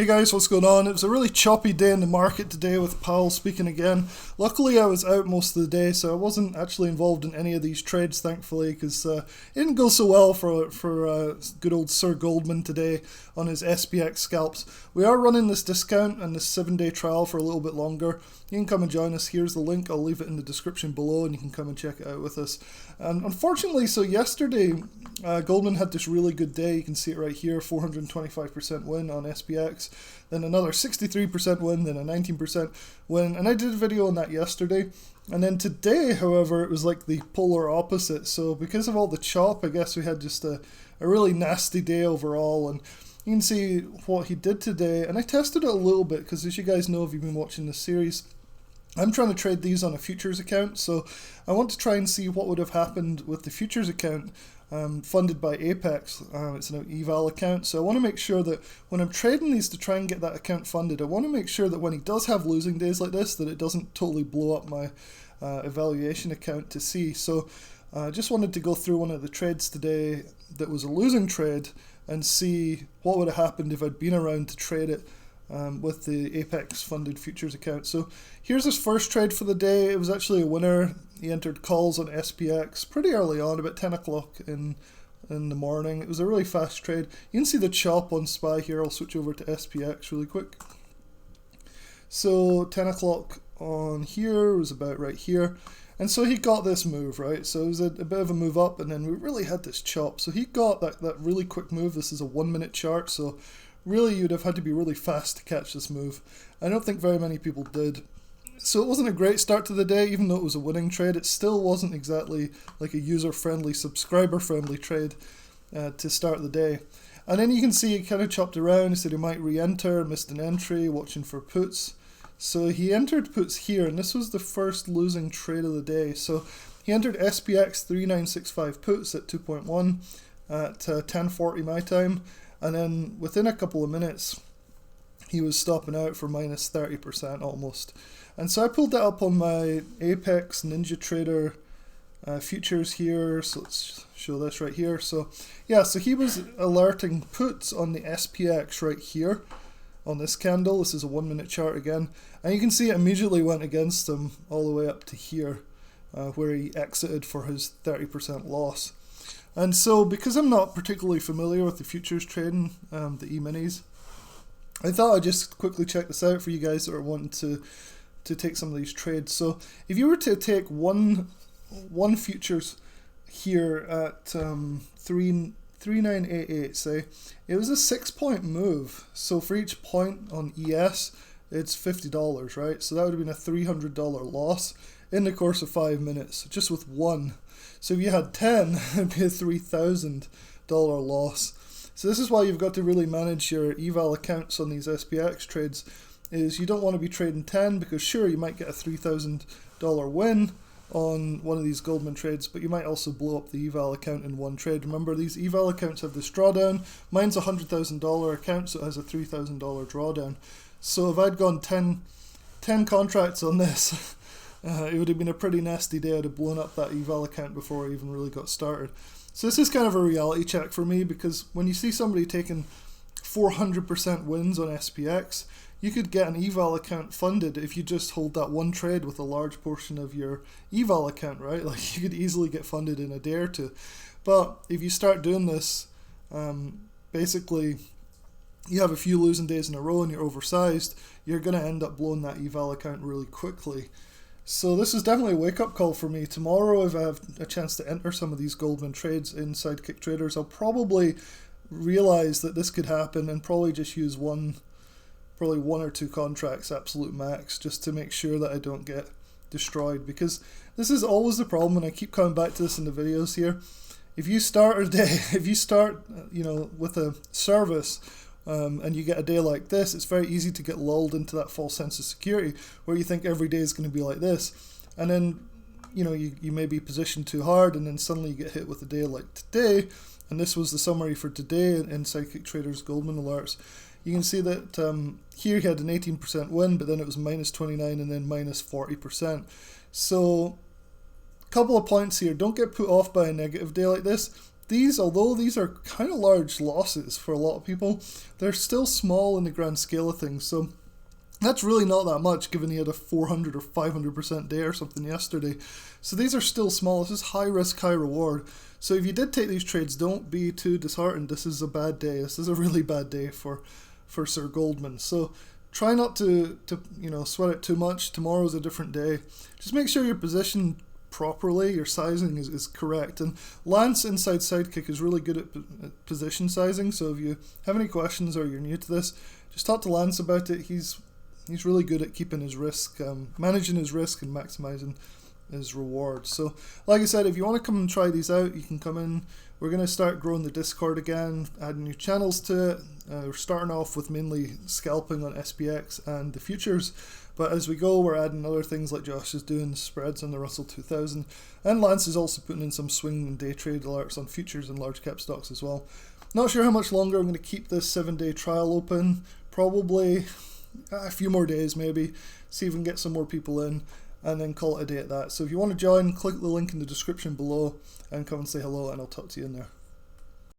Hey guys, what's going on? It was a really choppy day in the market today with Powell speaking again. Luckily I was out most of the day, so I wasn't actually involved in any of these trades, thankfully, because it didn't go so well for good old Sir Goldman today on his SPX scalps. We are running this discount and this 7-day trial for a little bit longer. You can come and join us. Here's the link. I'll leave it in the description below and you can come and check it out with us. And unfortunately, so yesterday Goldman had this really good day. You can see it right here, 425% win on SPX. Then another 63% win, then a 19% win, and I did a video on that yesterday. And then today, however, it was like the polar opposite. So because of all the chop, I guess we had just a really nasty day overall. And you can see what he did today, and I tested it a little bit because, as you guys know if you've been watching this series, I'm trying to trade these on a futures account, so I want to try and see what would have happened with the futures account funded by Apex. It's an eval account, so I want to make sure that when I'm trading these to try and get that account funded, I want to make sure that when he does have losing days like this, that it doesn't totally blow up my evaluation account to see. So I just wanted to go through one of the trades today that was a losing trade and see what would have happened if I'd been around to trade it with the Apex funded futures account. So here's his first trade for the day. It was actually a winner. He entered calls on SPX pretty early on, about 10 o'clock in the morning. It was a really fast trade. You can see the chop on SPY here. I'll switch over to SPX really quick. So 10 o'clock on here was about right here. And so he got this move, right? So it was a bit of a move up, and then we really had this chop. So he got that really quick move. This is a 1 minute chart, so really you'd have had to be really fast to catch this move. I don't think very many people did. So it wasn't a great start to the day, even though it was a winning trade. It still wasn't exactly like a user-friendly, subscriber-friendly trade to start the day. And then you can see he kind of chopped around. He said he might re-enter, missed an entry, watching for puts. So he entered puts here, and this was the first losing trade of the day. So he entered SPX 3965 puts at 2.1 at 10:40 my time. And then within a couple of minutes, he was stopping out for minus 30% almost. And so I pulled that up on my Apex Ninja Trader futures here. So let's show this right here. So yeah, so he was alerting puts on the SPX right here on this candle. This is a 1 minute chart again. And you can see it immediately went against him all the way up to here where he exited for his 30% loss. And so, because I'm not particularly familiar with the futures trading, the E-minis, I thought I'd just quickly check this out for you guys that are wanting to take some of these trades. So, if you were to take one futures here at 3988, say, it was a 6-point move. So for each point on ES, it's $50, right? So that would have been a $300 loss in the course of 5 minutes, just with one. So if you had 10, it'd be a $3,000 loss. So this is why you've got to really manage your eval accounts on these SPX trades, is you don't want to be trading 10, because sure, you might get a $3,000 win on one of these Goldman trades, but you might also blow up the eval account in one trade. Remember, these eval accounts have this drawdown. Mine's a $100,000 account, so it has a $3,000 drawdown. So if I'd gone 10 contracts on this, it would have been a pretty nasty day. I'd have blown up that eval account before I even really got started. So this is kind of a reality check for me, because when you see somebody taking 400% wins on SPX, you could get an eval account funded if you just hold that one trade with a large portion of your eval account, right? Like, you could easily get funded in a day or two. But if you start doing this, basically you have a few losing days in a row and you're oversized, you're going to end up blowing that eval account really quickly. So this is definitely a wake-up call for me. Tomorrow, if I have a chance to enter some of these Goldman trades in Sidekick Traders, I'll probably realize that this could happen and probably just use probably one or two contracts absolute max, just to make sure that I don't get destroyed. Because this is always the problem, and I keep coming back to this in the videos here. If you start a day, if you start with a service, and you get a day like this, it's very easy to get lulled into that false sense of security where you think every day is going to be like this, and then you may be positioned too hard, and then suddenly you get hit with a day like today. And this was the summary for today in Sidekick Traders Goldman alerts. You can see that here he had an 18% win, but then it was minus 29 and then minus 40%. So couple of points here. Don't get put off by a negative day like this. these, although these are kind of large losses for a lot of people, they're still small in the grand scale of things. So that's really not that much, given he had a 400 or 500% day or something yesterday. So these are still small. This is high risk, high reward. So if you did take these trades, don't be too disheartened. This is a bad day. This is a really bad day for Sir Goldman. So try not to sweat it too much. Tomorrow's a different day. Just make sure your position properly, your sizing is correct. And Lance Inside Sidekick is really good at position sizing. So if you have any questions or you're new to this, just talk to Lance about it. He's really good at keeping his risk, managing his risk and maximizing his reward. So like I said, if you want to come and try these out, you can come in. We're going to start growing the Discord again, adding new channels to it. We're starting off with mainly scalping on SPX and the futures, but as we go, we're adding other things like Josh is doing, spreads on the Russell 2000, and Lance is also putting in some swing and day trade alerts on futures and large cap stocks as well. Not sure how much longer I'm going to keep this 7-day trial open. Probably a few more days maybe, see if we can get some more people in, and then call it a day at that. So if you want to join, click the link in the description below and come and say hello, and I'll talk to you in there.